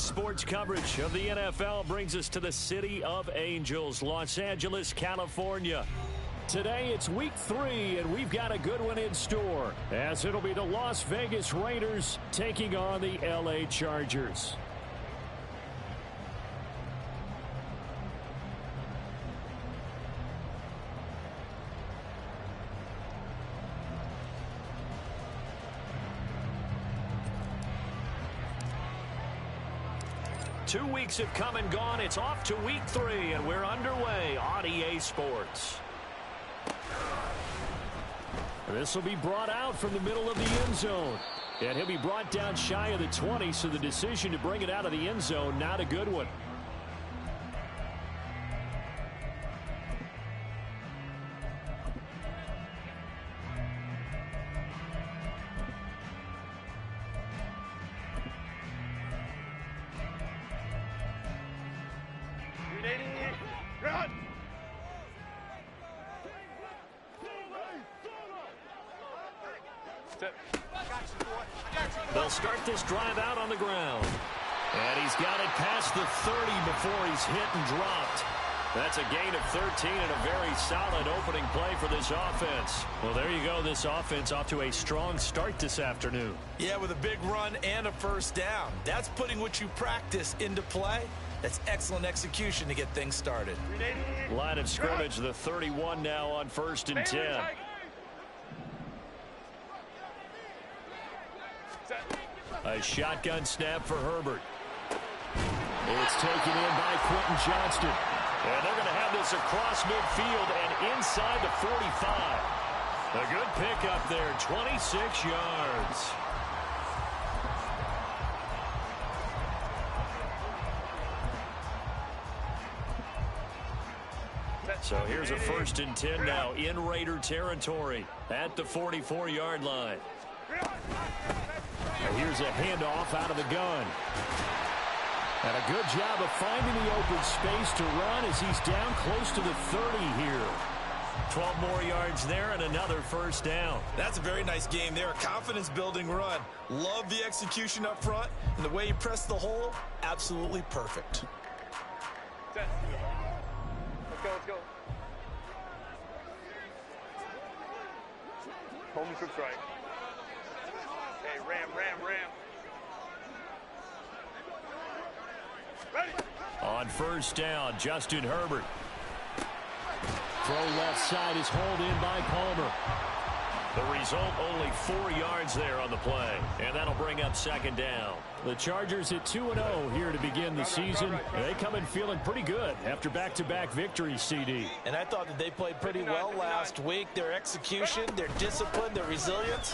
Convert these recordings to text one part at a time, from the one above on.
Sports coverage of the NFL brings us to the City of Angels, Los Angeles, California. Today it's week 3, and we've got a good one in store, as it'll be the Las Vegas Raiders taking on the LA Chargers. Two weeks have come and gone. It's off to week 3, and we're underway on EA Sports. This will be brought out from the middle of the end zone. And he'll be brought down shy of the 20, so the decision to bring it out of the end zone, not a good one. They'll start this drive out on the ground. And he's got it past the 30 before he's hit and dropped. That's a gain of 13 and a very solid opening play for this offense. Well, there you go. This offense off to a strong start this afternoon. Yeah, with a big run and a first down. That's putting what you practice into play. That's excellent execution to get things started. Line of scrimmage, the 31 now on 1st and 10. A shotgun snap for Herbert. It's taken in by Quentin Johnston. And they're going to have this across midfield and inside the 45. A good pickup there, 26 yards. So here's a 1st and 10 now in Raider territory at the 44-yard line. And here's a handoff out of the gun. And a good job of finding the open space to run as he's down close to the 30 here. 12 more yards there and another first down. That's a very nice game there. A confidence-building run. Love the execution up front. And the way he pressed the hole, absolutely perfect. Let's go. Home trips right. Hey, ram. Ready. On first down, Justin Herbert. Throw left side is hauled in by Palmer. The result, only 4 yards there on the play. And that'll bring up 2nd down. The Chargers at 2-0 here to begin the season. They come in feeling pretty good after back-to-back victories, CD. And I thought that they played pretty well last week. Their execution, their discipline, their resilience,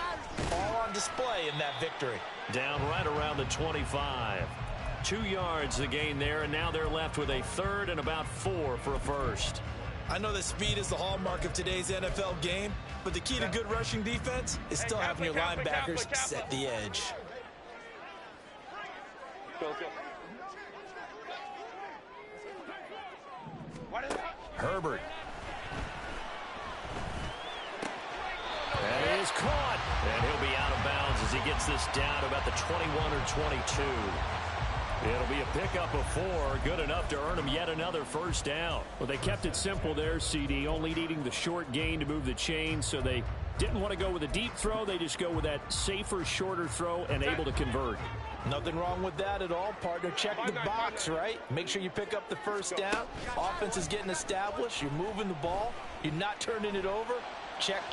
all on display in that victory. Down right around the 25. 2 yards the gain there, and now they're left with a 3rd and about 4 for a first. I know that speed is the hallmark of today's NFL game, but the key to good rushing defense is still having your linebackers set the edge. Let's go. Herbert. And it is caught. And he'll be out of bounds as he gets this down to about the 21 or 22. It'll be a pickup of 4, good enough to earn him yet another first down. Well, they kept it simple there, CD, only needing the short gain to move the chain, so they didn't want to go with a deep throw. They just go with that safer, shorter throw and able to convert. Nothing wrong with that at all, partner. Check the box, right? Make sure you pick up the first down. Offense is getting established. You're moving the ball. You're not turning it over. Check.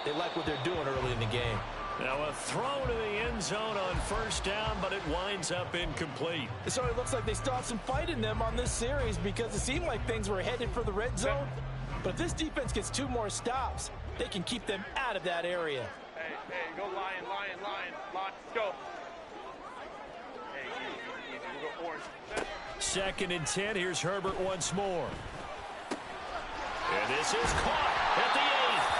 They like what they're doing early in the game. Now a throw to the end zone on first down, but it winds up incomplete. It certainly looks like they still have some fight in them on this series because it seemed like things were headed for the red zone. But if this defense gets 2 more stops, they can keep them out of that area. Hey, go lion. Go. Hey, easy. We'll go orange. 2nd and 10. Here's Herbert once more. And this is caught at the 8th.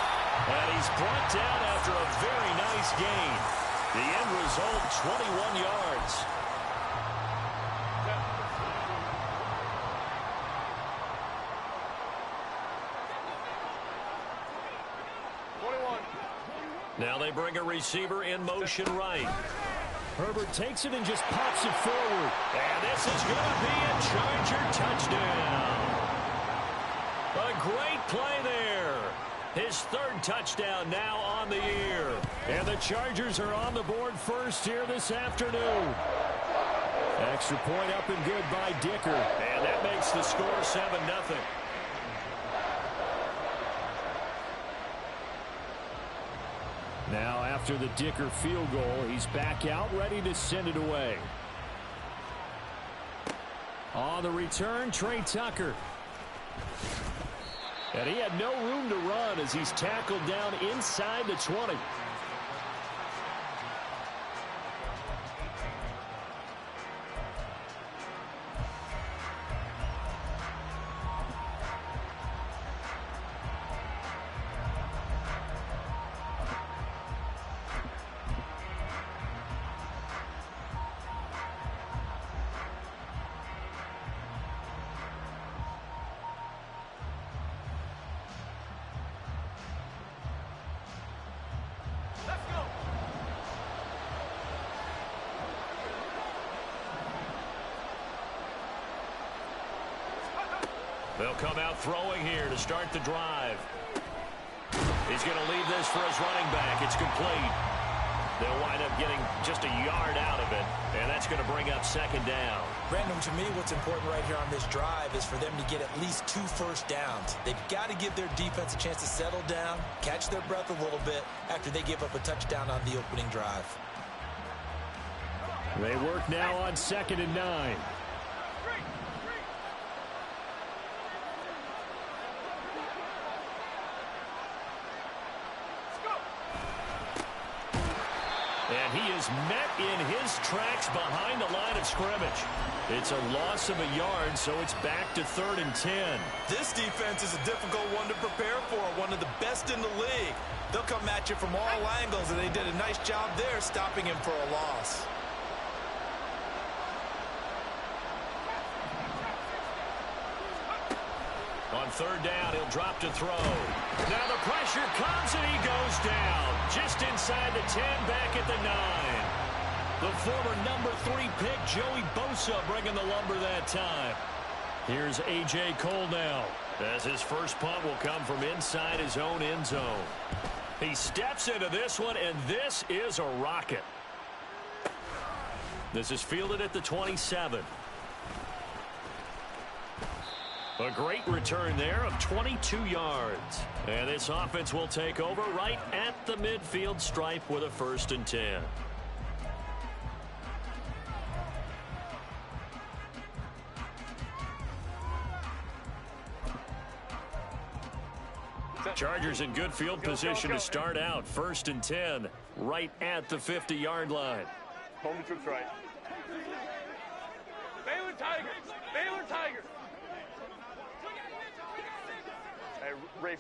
And he's brought down after a very nice gain. The end result, 21 yards. Now they bring a receiver in motion right. Herbert takes it and just pops it forward. And this is going to be a Charger touchdown. A great play there. His third touchdown now on the year. And the Chargers are on the board first here this afternoon. Extra point up and good by Dicker. And that makes the score 7-0. Now after the Dicker field goal, he's back out ready to send it away. On the return, Trey Tucker. And he had no room to run as he's tackled down inside the 20. They'll come out throwing here to start the drive. He's going to leave this for his running back. It's complete. They'll wind up getting just a yard out of it, and that's going to bring up second down. Brandon, to me, what's important right here on this drive is for them to get at least 2 first downs. They've got to give their defense a chance to settle down, catch their breath a little bit after they give up a touchdown on the opening drive. They work now on 2nd and 9. And he is met in his tracks behind the line of scrimmage. It's a loss of a yard, so it's back to 3rd and 10. This defense is a difficult one to prepare for, one of the best in the league. They'll come at you from all angles, and they did a nice job there stopping him for a loss. On 3rd down, he'll drop to throw. Now the pressure comes, and he goes down. Just inside the 10, back at the 9. The former number 3 pick, Joey Bosa, bringing the lumber that time. Here's A.J. Cole now, as his first punt will come from inside his own end zone. He steps into this one, and this is a rocket. This is fielded at the 27. A great return there of 22 yards. And this offense will take over right at the midfield stripe with a 1st and 10. Chargers in good field position to start out. 1st and 10 right at the 50-yard line. Home troops right. Baylor Tigers! Baylor Tigers! Hey, Ray.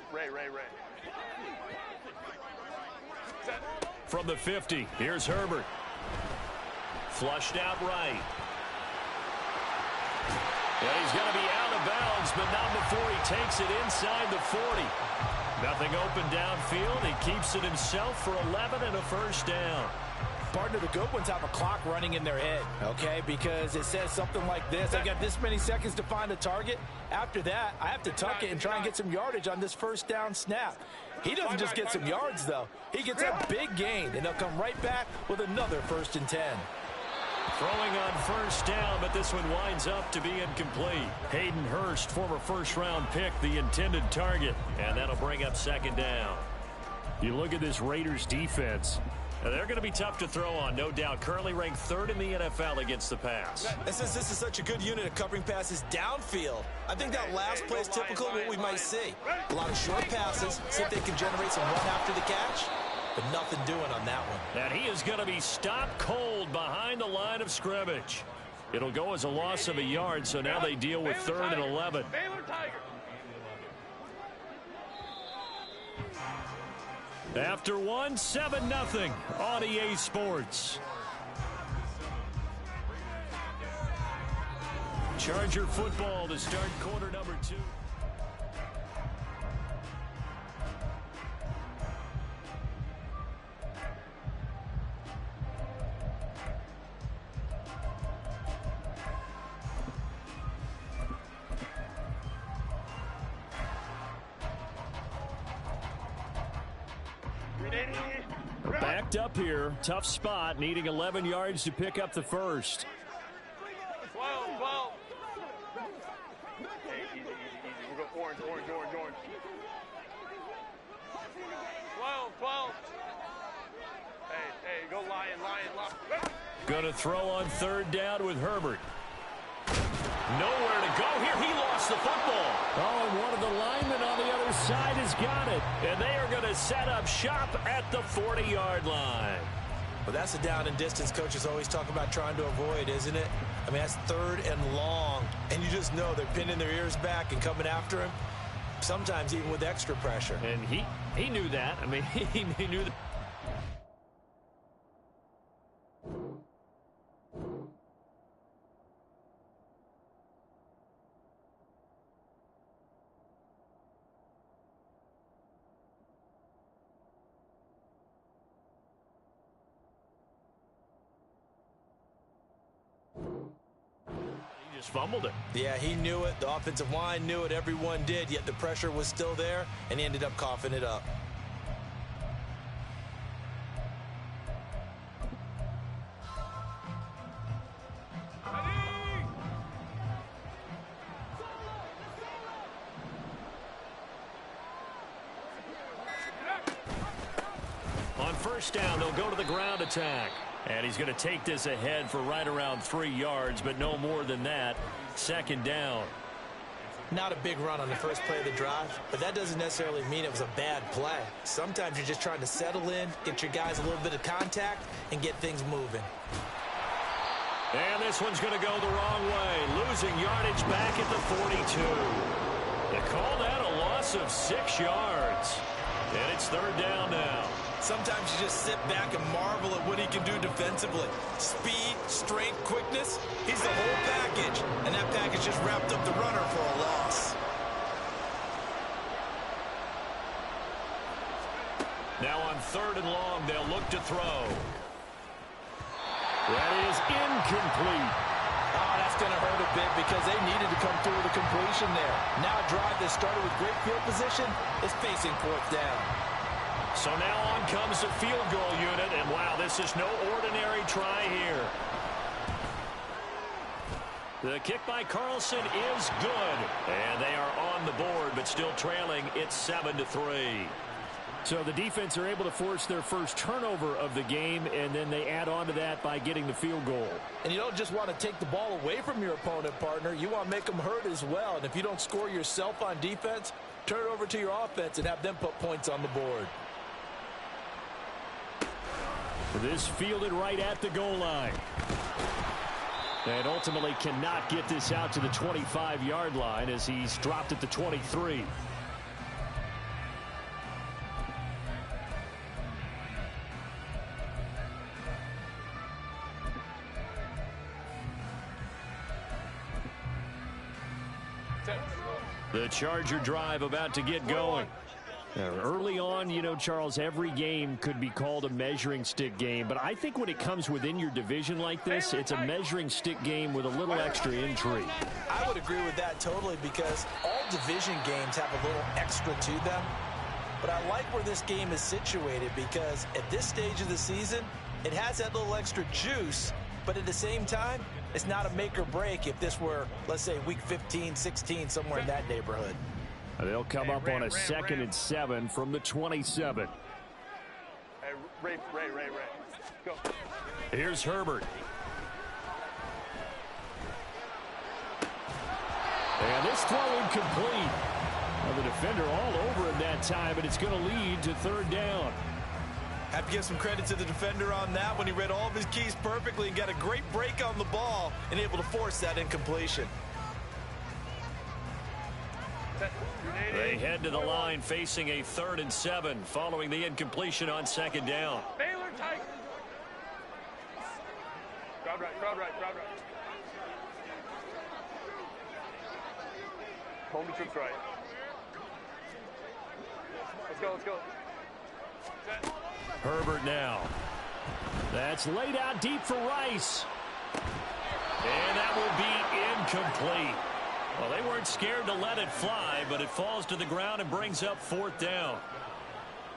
Set. From the 50, here's Herbert. Flushed out right. And he's going to be out of bounds, but not before he takes it inside the 40. Nothing open downfield. He keeps it himself for 11 and a 1st down. Partner, the good ones have a clock running in their head, okay? Because it says something like this. I got this many seconds to find a target. After that, I have to tuck it and try and get some yardage on this 1st down snap. He doesn't just get some yards, though. He gets a big gain, and they'll come right back with another 1st and 10. Throwing on 1st down, but this one winds up to be incomplete. Hayden Hurst, former 1st-round pick, the intended target. And that'll bring up 2nd down. You look at this Raiders defense. Now, they're going to be tough to throw on, no doubt. Currently ranked 3rd in the NFL against the pass. And since this is such a good unit of covering passes downfield, I think that last play is typical of what we might see. A lot of short passes, see if they can generate some run after the catch, but nothing doing on that one. And he is going to be stopped cold behind the line of scrimmage. It'll go as a loss of a yard, so now they deal with 3rd and 11. Baylor Tigers! After 1, 7-0 on EA Sports. Charger football to start quarter number 2. Backed up here. Tough spot. Needing 11 yards to pick up the first. 12. Hey, easy. We'll go orange. 12. Hey, go lion. Gonna throw on third down with Herbert. Nowhere to go here. He lost the football. Oh, and one of the linemen on the other side has got it. And they are going to set up shop at the 40-yard line. Well, that's the down and distance coaches always talk about trying to avoid, isn't it? I mean, that's third and long. And you just know they're pinning their ears back and coming after him, sometimes even with extra pressure. And he knew that. I mean, he knew that. Just fumbled it. Yeah, he knew it. The offensive line knew it. Everyone did, yet the pressure was still there, and he ended up coughing it up. On first down, they'll go to the ground attack. And he's going to take this ahead for right around 3 yards, but no more than that. Second down. Not a big run on the first play of the drive, but that doesn't necessarily mean it was a bad play. Sometimes you're just trying to settle in, get your guys a little bit of contact, and get things moving. And this one's going to go the wrong way. Losing yardage back at the 42. They call that a loss of 6 yards. And it's third down now. Sometimes you just sit back and marvel at what he can do defensively. Speed, strength, quickness. He's the whole package. And that package just wrapped up the runner for a loss. Now on third and long, they'll look to throw. That is incomplete. Oh, that's going to hurt a bit because they needed to come through with a completion there. Now a drive that started with great field position is facing fourth down. So now on comes the field goal unit, and wow, this is no ordinary try here. The kick by Carlson is good, and they are on the board, but still trailing. It's 7-3. So the defense are able to force their first turnover of the game, and then they add on to that by getting the field goal. And you don't just want to take the ball away from your opponent, partner. You want to make them hurt as well. And if you don't score yourself on defense, turn it over to your offense and have them put points on the board. This fielded right at the goal line. And ultimately cannot get this out to the 25-yard line as he's dropped at the 23. The Charger drive about to get going. Early on, you know, Charles, every game could be called a measuring stick game. But I think when it comes within your division like this, it's a measuring stick game with a little extra intrigue. I would agree with that totally because all division games have a little extra to them. But I like where this game is situated because at this stage of the season, it has that little extra juice. But at the same time, it's not a make or break if this were, let's say, week 15, 16, somewhere in that neighborhood. They'll come up on a second and 7 from the 27. Hey, Ray. Go. Here's Herbert. And this throw incomplete. Well, the defender all over him that time, and it's going to lead to third down. Have to give some credit to the defender on that when he read all of his keys perfectly and got a great break on the ball and able to force that incompletion. They head to the line facing a 3rd and 7 following the incompletion on second down. Baylor tight. Crowd right. Homie troops right. Let's go. Set. Herbert now. That's laid out deep for Rice. And that will be incomplete. Well, they weren't scared to let it fly, but it falls to the ground and brings up 4th down.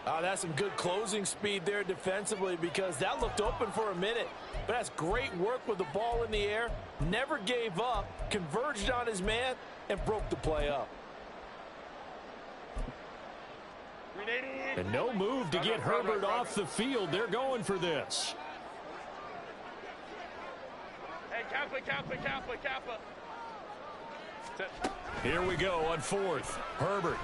That's some good closing speed there defensively because that looked open for a minute. But that's great work with the ball in the air. Never gave up, converged on his man, and broke the play up. And no move to get Herbert off the field. They're going for this. Hey, Kappa. Here we go on fourth. Herbert.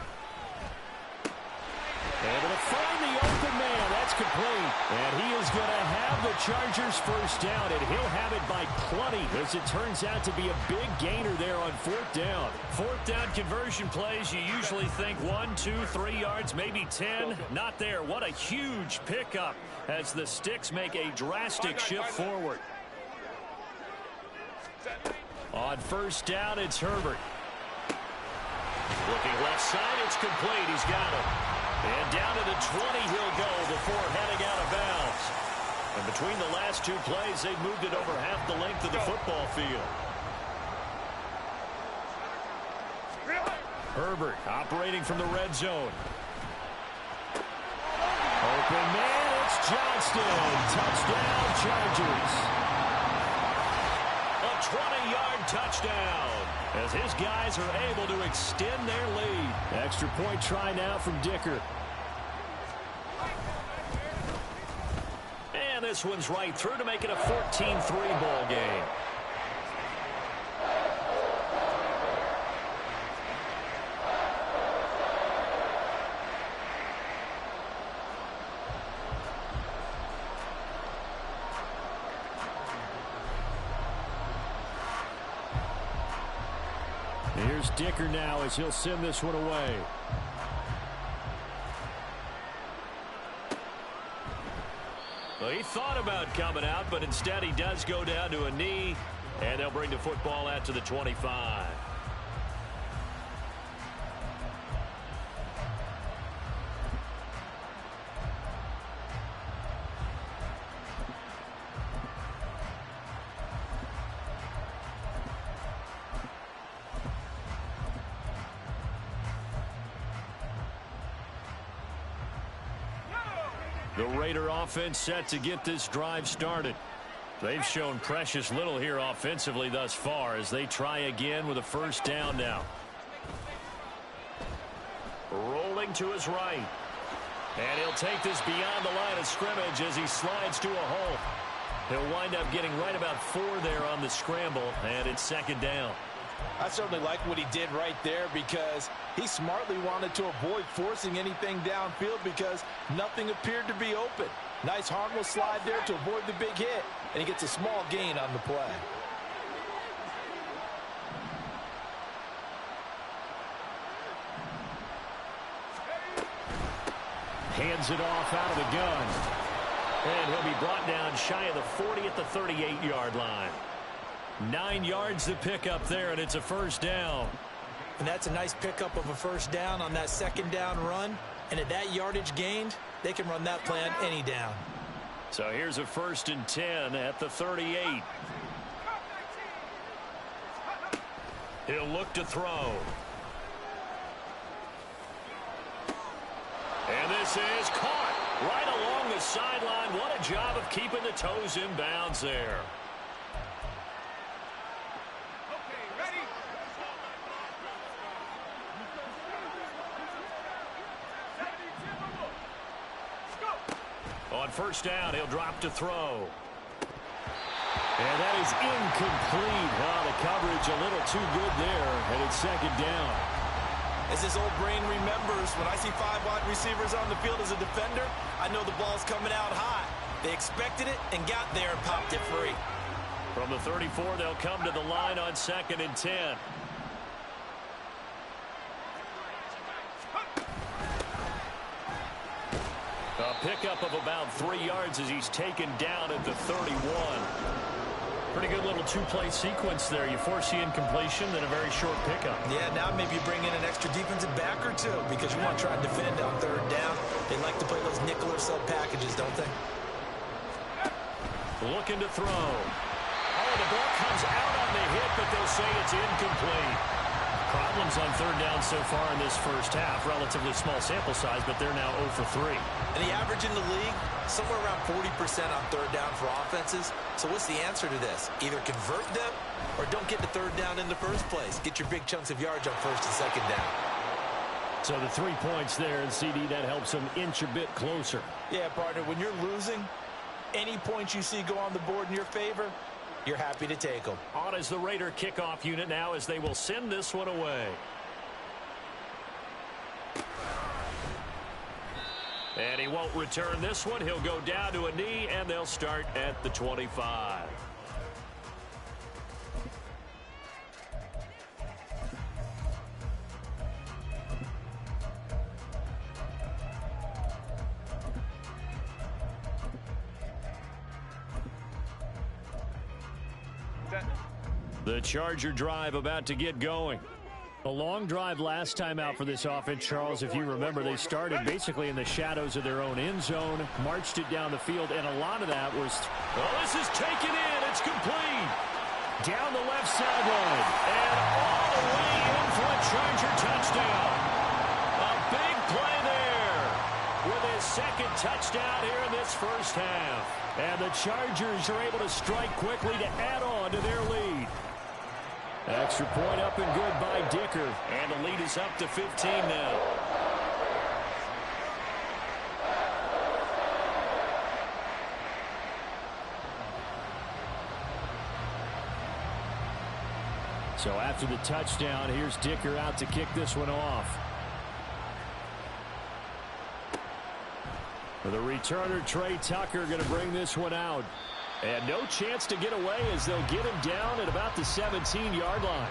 Able to find the open man. That's complete. And he is going to have the Chargers first down, and he'll have it by plenty as it turns out to be a big gainer there on fourth down. Fourth down conversion plays, you usually think 1, 2, 3 yards, maybe 10. Not there. What a huge pickup as the Sticks make a drastic shift forward. On first down, it's Herbert. Looking left side, it's complete. He's got it. And down to the 20 he'll go before heading out of bounds. And between the last two plays, they've moved it over half the length of the football field. Herbert operating from the red zone. Open man, it's Johnston. Touchdown, Chargers. A 20-yard touchdown as his guys are able to extend their lead. Extra point try now from Dicker. And this one's right through to make it a 14-3 ball game. Here's Dicker now as he'll send this one away. Well, he thought about coming out, but instead he does go down to a knee, and they'll bring the football out to the 25. The Raider offense set to get this drive started. They've shown precious little here offensively thus far as they try again with a first down now. Rolling to his right. And he'll take this beyond the line of scrimmage as he slides to a hole. He'll wind up getting right about 4 there on the scramble, and it's second down. I certainly like what he did right there because he smartly wanted to avoid forcing anything downfield because nothing appeared to be open. Nice harmless slide there to avoid the big hit, and he gets a small gain on the play. Hands it off out of the gun. And he'll be brought down shy of the 40 at the 38-yard line. 9 yards to pick up there, and it's a first down. And that's a nice pickup of a first down on that second down run. And at that yardage gained, they can run that play on any down. So here's a 1st and 10 at the 38. He'll look to throw. And this is caught right along the sideline. What a job of keeping the toes in bounds there. On first down, he'll drop to throw. And that is incomplete. Oh, the coverage a little too good there, and it's second down. As his old brain remembers, when I see 5 wide receivers on the field as a defender, I know the ball's coming out high. They expected it and got there and popped it free. From the 34, they'll come to the line on 2nd and 10. A pickup of about 3 yards as he's taken down at the 31. Pretty good little two-play sequence there. You force the incompletion, then a very short pickup. Yeah, now maybe you bring in an extra defensive back or two because you want to try and defend on 3rd down. They like to play those nickel or sub packages, don't they? Looking to throw. Oh, the ball comes out on the hit, but they'll say it's incomplete. Problems on third down so far in this first half. Relatively small sample size, but they're now 0 for 3. And the average in the league, somewhere around 40% on third down for offenses. So what's the answer to this? Either convert them or don't get the third down in the first place. Get your big chunks of yards on first and second down. So the 3 points there, and CD, that helps them inch a bit closer. Yeah, partner, when you're losing, any points you see go on the board in your favor, you're happy to take them. On is the Raider kickoff unit now as they will send this one away. And he won't return this one. He'll go down to a knee, and they'll start at the 25. The Charger drive about to get going. A long drive last time out for this offense, Charles. If you remember, they started basically in the shadows of their own end zone, marched it down the field, and a lot of that was... Oh, this is taken in. It's complete. Down the left sideline. And all the way in for a Charger touchdown. A big play there with his second touchdown here in this first half. And the Chargers are able to strike quickly to add on to their lead. Extra point up and good by Dicker. And the lead is up to 15 now. So after the touchdown, here's Dicker out to kick this one off. For the returner, Trey Tucker going to bring this one out. And no chance to get away as they'll get him down at about the 17-yard line.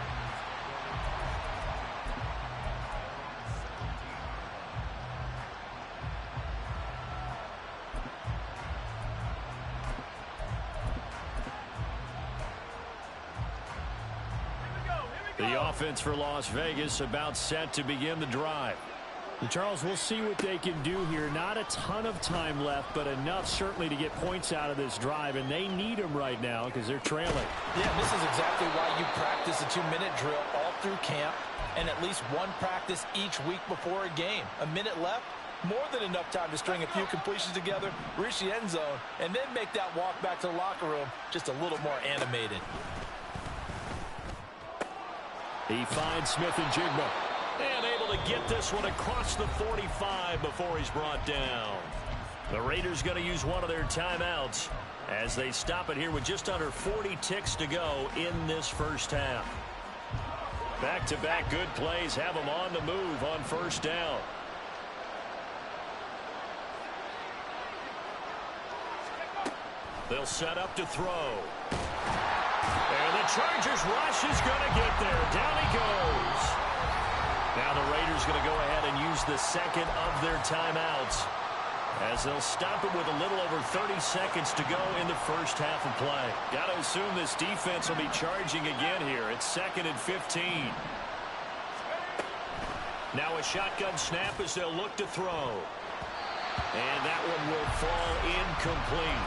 The offense for Las Vegas about set to begin the drive. And Charles, we'll see what they can do here. Not a ton of time left, but enough certainly to get points out of this drive, and they need them right now because they're trailing. Yeah, this is exactly why you practice a 2-minute drill all through camp and at least one practice each week before a game. A minute left, more than enough time to string a few completions together, reach the end zone, and then make that walk back to the locker room just a little more animated. He finds Smith and Jigba. And able to get this one across the 45 before he's brought down. The Raiders going to use one of their timeouts as they stop it here with just under 40 ticks to go in this first half. Back-to-back good plays have them on the move on first down. They'll set up to throw. And the Chargers rush is going to get there. Down he goes. Now the Raiders going to go ahead and use the second of their timeouts as they'll stop it with a little over 30 seconds to go in the first half of play. Got to assume this defense will be charging again here. It's 2nd and 15. Now a shotgun snap as they'll look to throw. And that one will fall incomplete.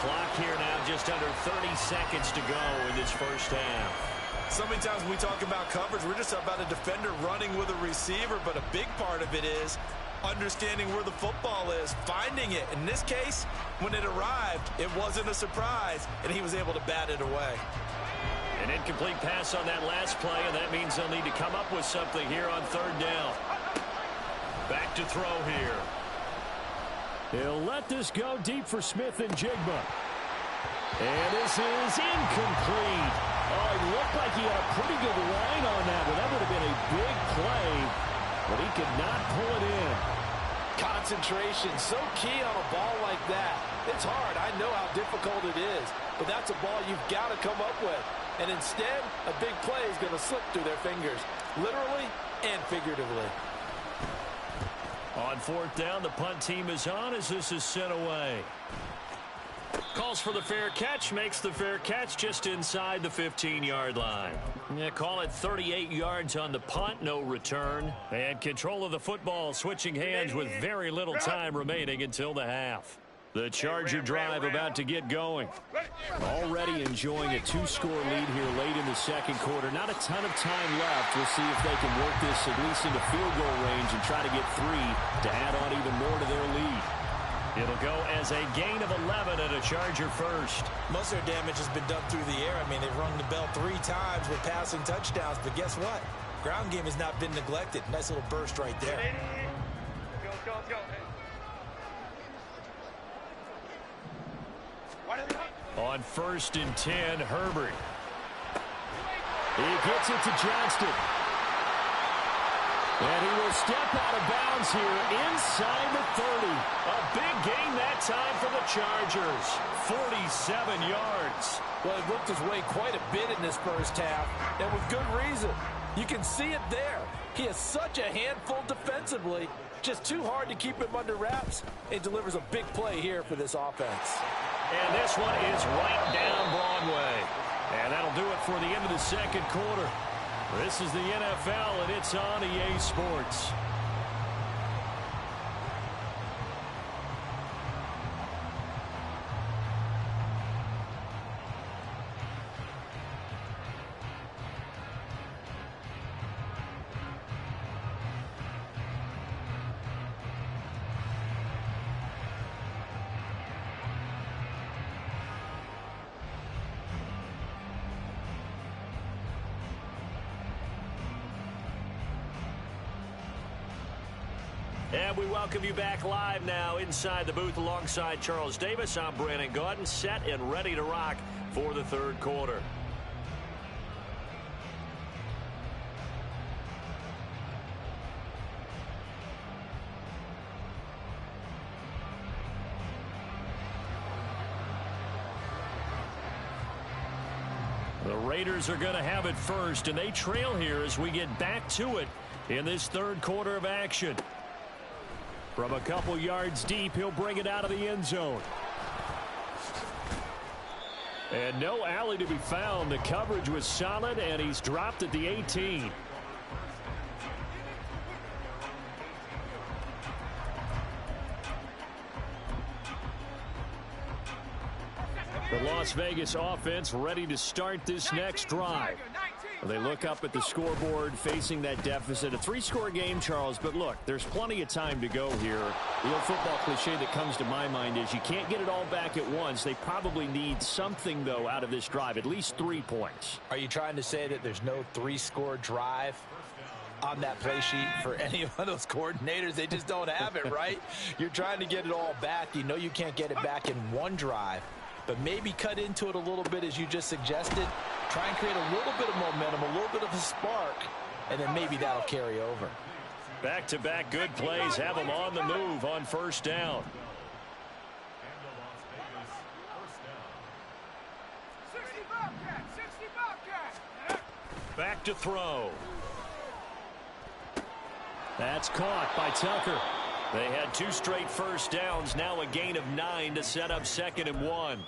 Clock here now just under 30 seconds to go in this first half. So many times when we talk about coverage, we're just about a defender running with a receiver, but a big part of it is understanding where the football is, finding it. In this case, when it arrived, it wasn't a surprise, and he was able to bat it away. An incomplete pass on that last play, and that means they'll need to come up with something here on third down. Back to throw here. He'll let this go deep for Smith and Jigba. And this is incomplete. Oh, it looked like he had a pretty good line on that, but that would have been a big play, but he could not pull it in. Concentration, so key on a ball like that. It's hard. I know how difficult it is, but that's a ball you've got to come up with. And instead, a big play is going to slip through their fingers, literally and figuratively. On fourth down, the punt team is on as this is sent away. Calls for the fair catch, makes the fair catch just inside the 15-yard line. Yeah, call it 38 yards on the punt, no return. And control of the football switching hands with very little time remaining until the half. The Charger drive about to get going. Already enjoying a 2-score lead here late in the second quarter. Not a ton of time left. We'll see if they can work this at least into field goal range and try to get 3 to add on even more to their lead. It'll go as a gain of 11 and a Charger first. Most of their damage has been done through the air. I mean, they've rung the bell 3 times with passing touchdowns, but guess what? Ground game has not been neglected. Nice little burst right there. Go. On 1st and 10, Herbert. He gets it to Johnston. And he will step out of bounds here inside the 30. A big gain that time for the Chargers. 47 yards. Well, he worked his way quite a bit in this first half, and with good reason. You can see it there. He is such a handful defensively. Just too hard to keep him under wraps. It delivers a big play here for this offense. And this one is right down Broadway. And that'll do it for the end of the second quarter. This is the NFL, and it's on EA Sports. And we welcome you back live now inside the booth alongside Charles Davis. I'm Brandon Gaudin, set and ready to rock for the third quarter. The Raiders are going to have it first, and they trail here as we get back to it in this third quarter of action. From a couple yards deep, he'll bring it out of the end zone. And no alley to be found. The coverage was solid, and he's dropped at the 18. The Las Vegas offense ready to start this next drive. They look up at the scoreboard facing that deficit. A 3-score game, Charles, but look, there's plenty of time to go here. The old football cliche that comes to my mind is you can't get it all back at once. They probably need something, though, out of this drive, at least 3 points. Are you trying to say that there's no 3-score drive on that play sheet for any one of those coordinators? They just don't have it, right? You're trying to get it all back. You know you can't get it back in one drive. But maybe cut into it a little bit as you just suggested. Try and create a little bit of momentum, a little bit of a spark, and then maybe that'll carry over. Back-to-back good plays have them on the move on first down. Back to throw. That's caught by Tucker. They had 2 straight first downs, now a gain of 9 to set up 2nd and 1.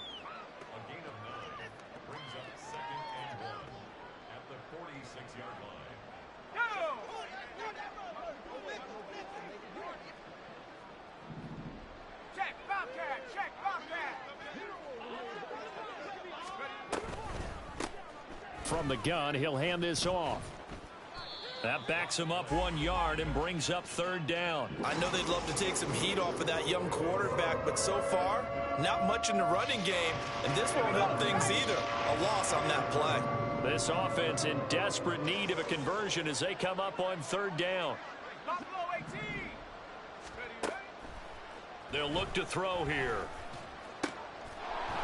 From the gun, he'll hand this off. That backs him up 1 yard and brings up 3rd down. I know they'd love to take some heat off of that young quarterback, but so far, not much in the running game, and this won't help things either. A loss on that play. This offense in desperate need of a conversion as they come up on 3rd down. They'll look to throw here.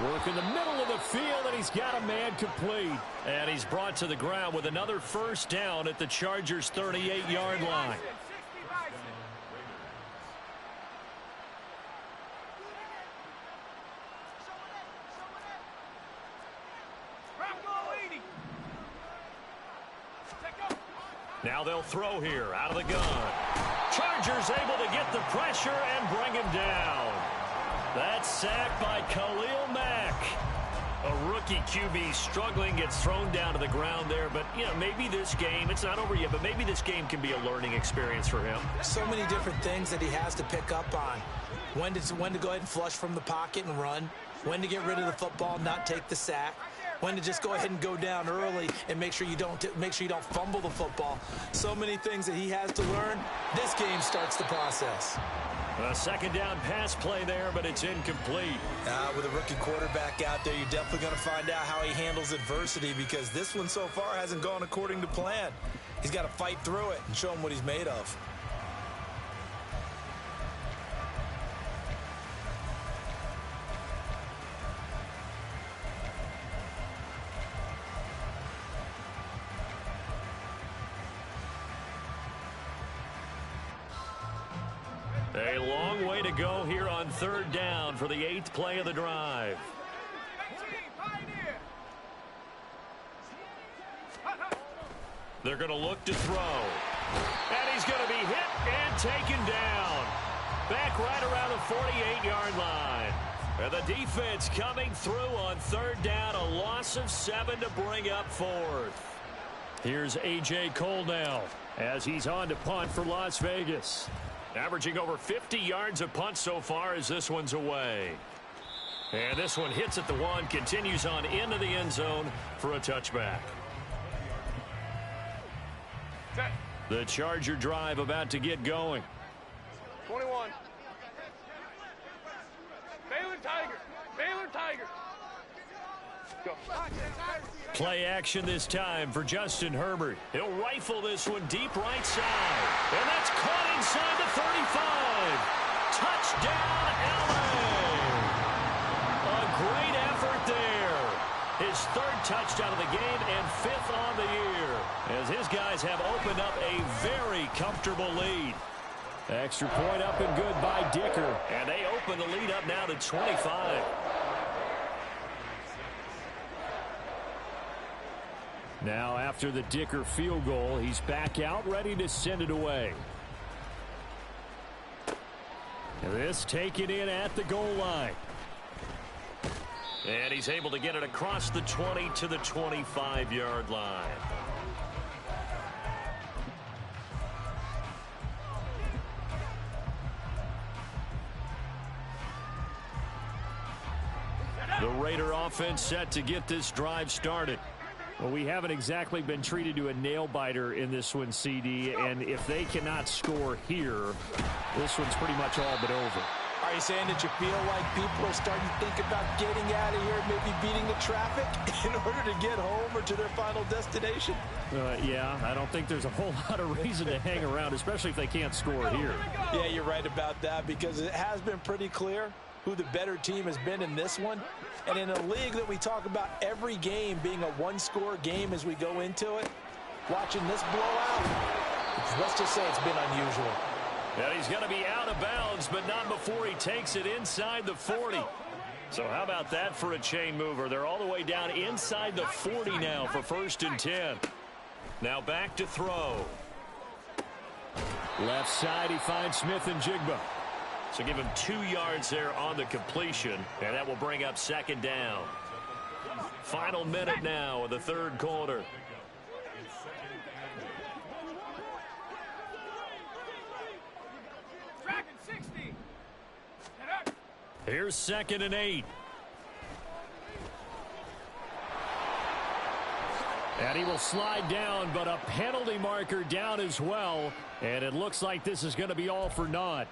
Work in the middle of the field, and he's got a man complete. And he's brought to the ground with another first down at the Chargers' 38-yard line. Now they'll throw here out of the gun. Chargers able to get the pressure and bring him down. That's sacked by Khalil Mack. A rookie QB struggling, gets thrown down to the ground there. But, you know, maybe this game, it's not over yet, but maybe this game can be a learning experience for him. So many different things that he has to pick up on. When to go ahead and flush from the pocket and run. When to get rid of the football, not take the sack. when to just go ahead and go down early and make sure you don't fumble the football. So many things that he has to learn. This game starts the process. A second down pass play there, but it's incomplete. With a rookie quarterback out there, you're definitely going to find out how he handles adversity, because this one so far hasn't gone according to plan. He's got to fight through it and show him what he's made of. A long way to go here on third down for the 8th play of the drive. They're going to look to throw. And he's going to be hit and taken down. Back right around the 48-yard line. And the defense coming through on third down. A loss of 7 to bring up 4th. Here's A.J. Cole now as he's on to punt for Las Vegas. Averaging over 50 yards a punt so far as this one's away. And this one hits at the 1, continues on into the end zone for a touchback. The Charger drive about to get going. 21. Baylor Tiger. Baylor Tiger. Go. Play action this time for Justin Herbert. He'll rifle this one deep right side. And that's caught inside the 35. Touchdown, LA. A great effort there. His 3rd touchdown of the game and 5th on the year, as his guys have opened up a very comfortable lead. Extra point up and good by Dicker. And they open the lead up now to 25. Now after the Dicker field goal, he's back out ready to send it away. This taken in at the goal line. And he's able to get it across the 20 to the 25-yard line. The Raider offense set to get this drive started. Well, we haven't exactly been treated to a nail-biter in this one, CD, and if they cannot score here, this one's pretty much all but over. Are you saying that you feel like people are starting to think about getting out of here, maybe beating the traffic in order to get home or to their final destination? Yeah, I don't think there's a whole lot of reason to hang around, especially if they can't score here. Yeah, you're right about that, because it has been pretty clear who the better team has been in this one. And in a league that we talk about every game being a one-score game as we go into it, watching this blowout, let's just say it's been unusual. And he's going to be out of bounds, but not before he takes it inside the 40. So how about that for a chain mover? They're all the way down inside the 40 now for 1st and 10. Now back to throw. Left side, he finds Smith and Jigba. So give him 2 yards there on the completion, and that will bring up 2nd down. Final minute now of the 3rd quarter. Here's 2nd and 8. And he will slide down, but a penalty marker down as well. And it looks like this is going to be all for naught.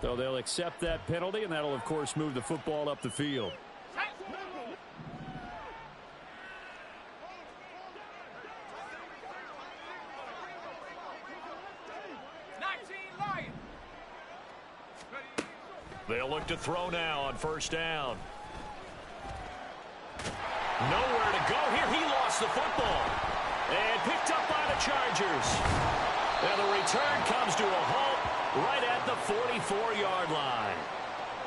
So they'll accept that penalty, and that'll, of course, move the football up the field. They'll look to throw now on 1st down. Nowhere to go here. He lost the football. And picked up by the Chargers. Now the return comes to a halt right at the 44-yard line.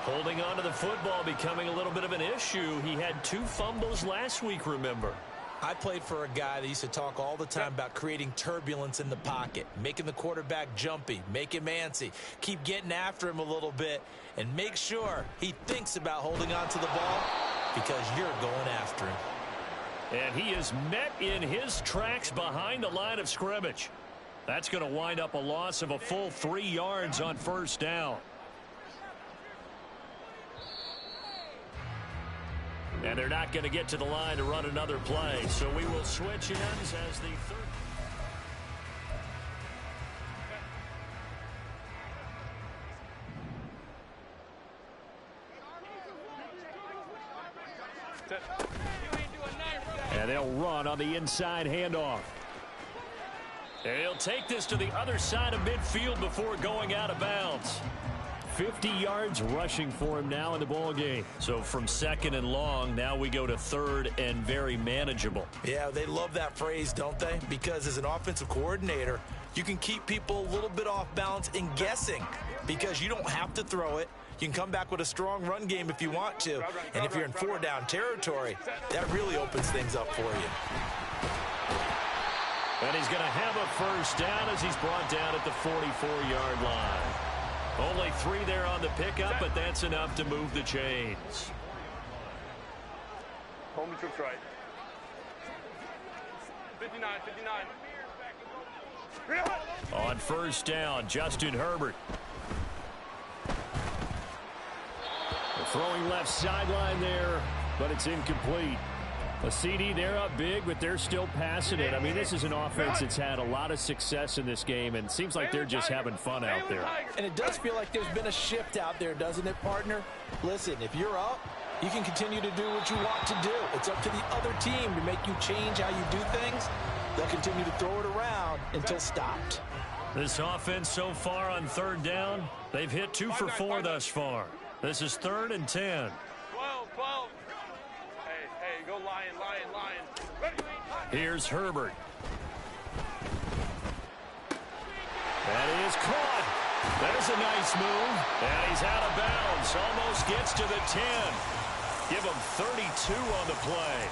Holding on to the football becoming a little bit of an issue. He had 2 fumbles last week, remember. I played for a guy that used to talk all the time about creating turbulence in the pocket, making the quarterback jumpy, make him antsy, keep getting after him a little bit, and make sure he thinks about holding on to the ball because you're going after him. And he is met in his tracks behind the line of scrimmage. That's going to wind up a loss of a full 3 yards on 1st down. And they're not going to get to the line to run another play. So we will switch ends as the third. And they'll run on the inside handoff. And he'll take this to the other side of midfield before going out of bounds. 50 yards rushing for him now in the ball game. So from second and long, now we go to third and very manageable. Yeah, they love that phrase, don't they? Because as an offensive coordinator, you can keep people a little bit off balance and guessing because you don't have to throw it. You can come back with a strong run game if you want to. And if you're in four-down territory, that really opens things up for you. And he's going to have a first down as he's brought down at the 44-yard line. Only 3 there on the pickup, but that's enough to move the chains. Home troops right. 59, 59. On first down, Justin Herbert. The throwing left sideline there, but it's incomplete. A CD, they're up big, but they're still passing it. I mean, this is an offense that's had a lot of success in this game, and it seems like they're just having fun out there. And it does feel like there's been a shift out there, doesn't it, partner? Listen, if you're up, you can continue to do what you want to do. It's up to the other team to make you change how you do things. They'll continue to throw it around until stopped. This offense so far on third down, they've hit 2 for 4 thus far. This is 3rd and 10. 12. Hey, go Lion. Ready. Here's Herbert. That is caught. There's a nice move. And he's out of bounds. Almost gets to the 10. Give him 32 on the play.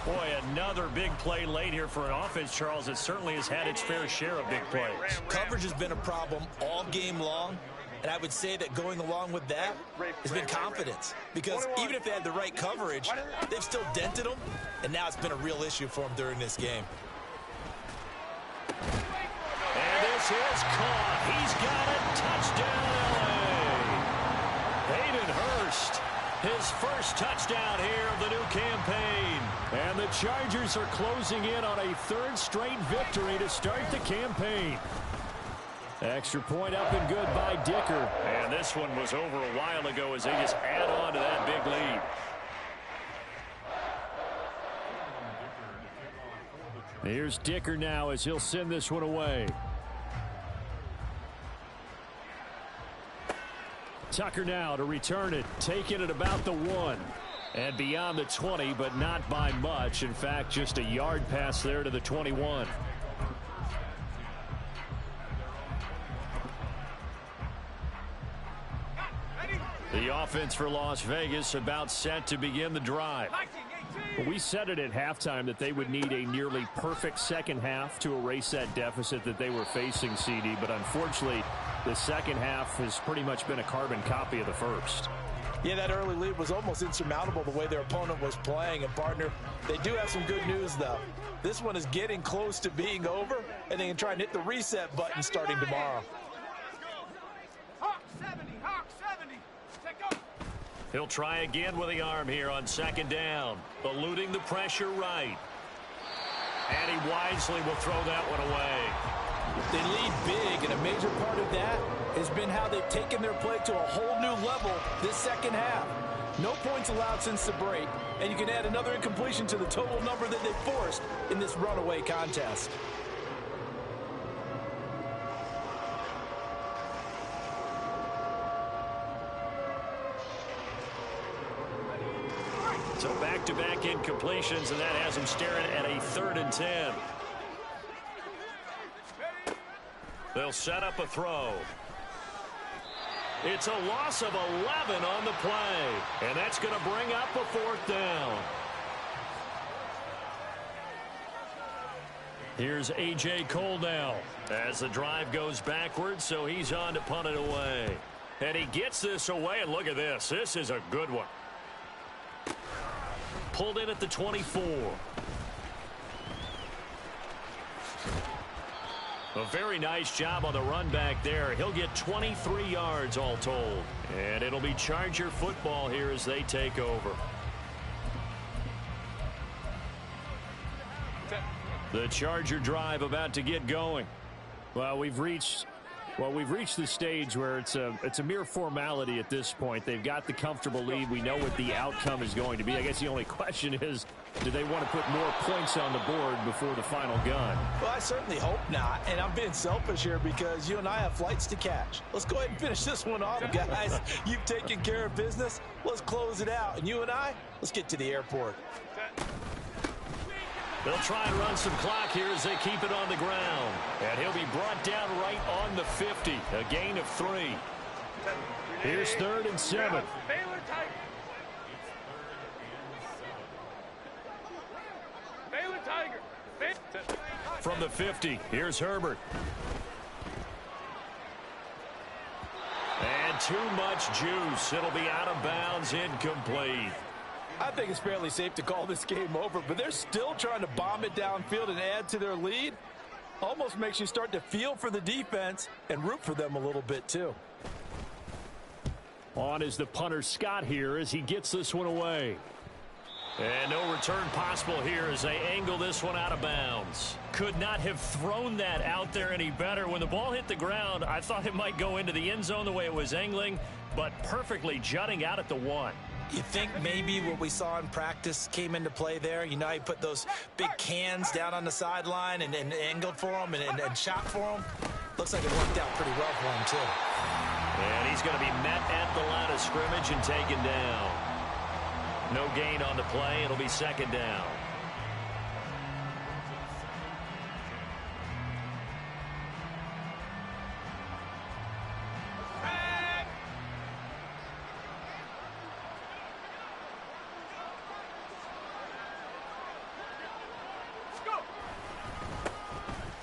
Boy, another big play late here for an offense, Charles. It certainly has had its fair share of big plays. Coverage has been a problem all game long. And I would say that going along with that has been confidence. Because even if they had the right coverage, they've still dented them. And now it's been a real issue for them during this game. And this is caught. He's got it. Touchdown, L.A. Hayden Hurst, his first touchdown here of the new campaign. And the Chargers are closing in on a 3rd straight victory to start the campaign. Extra point up and good by Dicker. And this one was over a while ago as they just add on to that big lead. Here's Dicker now as he'll send this one away. Tucker now to return it. Taking it about the 1. And beyond the 20, but not by much. In fact, just a yard pass there to the 21. The offense for Las Vegas about set to begin the drive. We said it at halftime that they would need a nearly perfect second half to erase that deficit that they were facing, CD. But unfortunately, the second half has pretty much been a carbon copy of the first. Yeah, that early lead was almost insurmountable the way their opponent was playing. And, partner, they do have some good news, though. This one is getting close to being over, and they can try and hit the reset button starting tomorrow. Hawk 70. He'll try again with the arm here on second down. Eluding the pressure right. And he wisely will throw that one away. They lead big, and a major part of that has been how they've taken their play to a whole new level this second half. No points allowed since the break, and you can add another incompletion to the total number that they forced in this runaway contest. So back-to-back incompletions, and that has him staring at a 3rd and 10. They'll set up a throw. It's a loss of 11 on the play, and that's going to bring up a 4th down. Here's A.J. Cole now as the drive goes backwards, so he's on to punt it away. And he gets this away, and look at this. This is a good one. Pulled in at the 24. A very nice job on the run back there. He'll get 23 yards all told. And it'll be Charger football here as they take over. The Charger drive about to get going. Well, we've reached the stage where it's a mere formality at this point. They've got the comfortable lead. We know what the outcome is going to be. I guess the only question is, do they want to put more points on the board before the final gun? Well, I certainly hope not, and I'm being selfish here because you and I have flights to catch. Let's go ahead and finish this one off, guys. You've taken care of business. Let's close it out, and you and I, let's get to the airport. They'll try and run some clock here as they keep it on the ground. And he'll be brought down right on the 50. A gain of 3. Here's 3rd and 7. From the 50, here's Herbert. And too much juice. It'll be out of bounds, incomplete. I think it's fairly safe to call this game over, but they're still trying to bomb it downfield and add to their lead. Almost makes you start to feel for the defense and root for them a little bit too. On is the punter Scott here as he gets this one away. And no return possible here as they angle this one out of bounds. Could not have thrown that out there any better. When the ball hit the ground, I thought it might go into the end zone the way it was angling, but perfectly jutting out at the 1. You think maybe what we saw in practice came into play there? You know, he put those big cans down on the sideline and angled for them and shot for them. Looks like it worked out pretty well for him, too. And he's going to be met at the line of scrimmage and taken down. No gain on the play. It'll be 2nd down.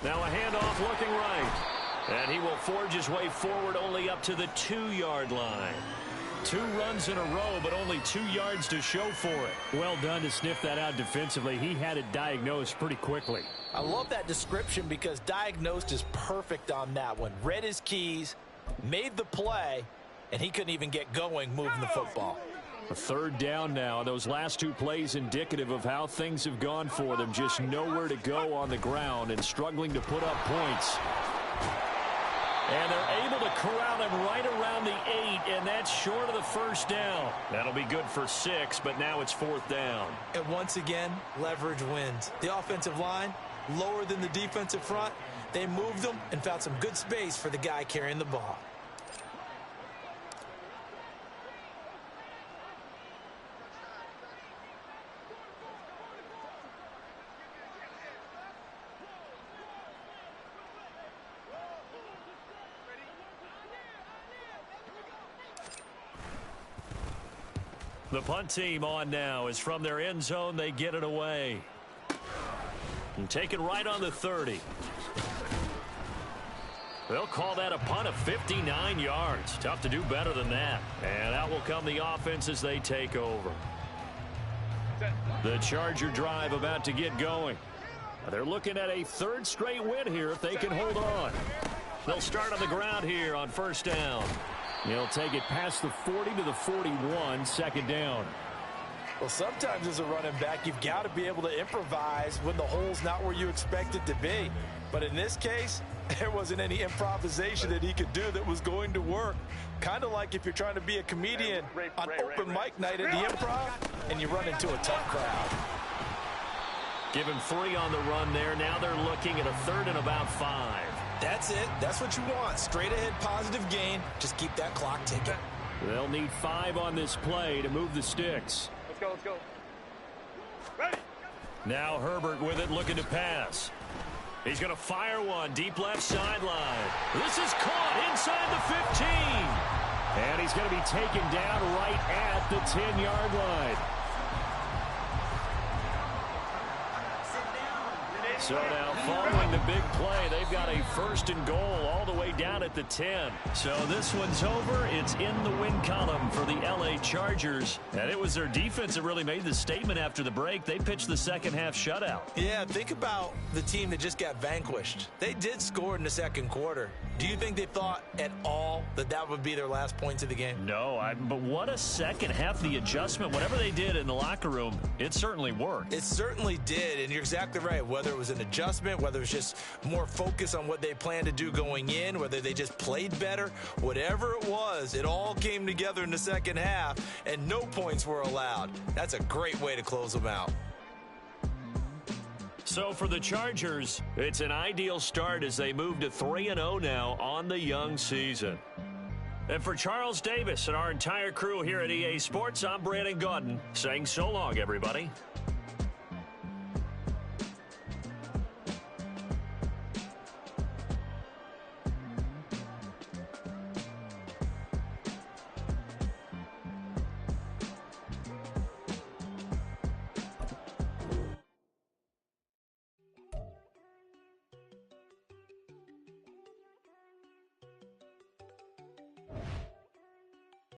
Now a handoff looking right. And he will forge his way forward only up to the 2-yard line. 2 runs in a row, but only 2 yards to show for it. Well done to sniff that out defensively. He had it diagnosed pretty quickly. I love that description because diagnosed is perfect on that one. Read his keys, made the play, and he couldn't even get going moving the football. A 3rd down now. Those last 2 plays indicative of how things have gone for them. Just nowhere to go on the ground and struggling to put up points. And they're able to corral him right around the 8, and that's short of the 1st down. That'll be good for 6, but now it's 4th down. And once again, leverage wins. The offensive line, lower than the defensive front. They moved them and found some good space for the guy carrying the ball. The punt team on now is from their end zone. They get it away. And taken right on the 30. They'll call that a punt of 59 yards. Tough to do better than that. And out will come the offense as they take over. The Charger drive about to get going. They're looking at a 3rd straight win here if they can hold on. They'll start on the ground here on 1st down. He'll take it past the 40 to the 41, 2nd down. Well, sometimes as a running back, you've got to be able to improvise when the hole's not where you expect it to be. But in this case, there wasn't any improvisation that he could do that was going to work. Kind of like if you're trying to be a comedian on open mic night at the Improv and you run into a tough crowd. Give him 3 on the run there. Now they're looking at a 3rd and about 5. That's it. That's what you want. Straight ahead positive gain. Just keep that clock ticking. They'll need 5 on this play to move the sticks. Let's go, let's go. Ready. Now Herbert with it, looking to pass. He's going to fire one deep left sideline. This is caught inside the 15. And he's going to be taken down right at the 10-yard line. So now following the big play, they've got a 1st and goal all the way down at the 10. So this one's over. It's in the win column for the LA Chargers. And it was their defense that really made the statement after the break. They pitched the second half shutout. Yeah, think about the team that just got vanquished. They did score in the 2nd quarter. Do you think they thought at all that that would be their last points of the game? No, but what a second half. The adjustment, whatever they did in the locker room, it certainly worked. It certainly did, and you're exactly right. Whether it was was an adjustment, whether it's just more focus on what they planned to do going in, whether they just played better, whatever it was, it all came together in the second half, and no points were allowed. That's a great way to close them out. So for the Chargers, it's an ideal start as they move to 3-0 now on the young season. And for Charles Davis and our entire crew here at EA Sports, I'm Brandon Gaudin saying so long, everybody.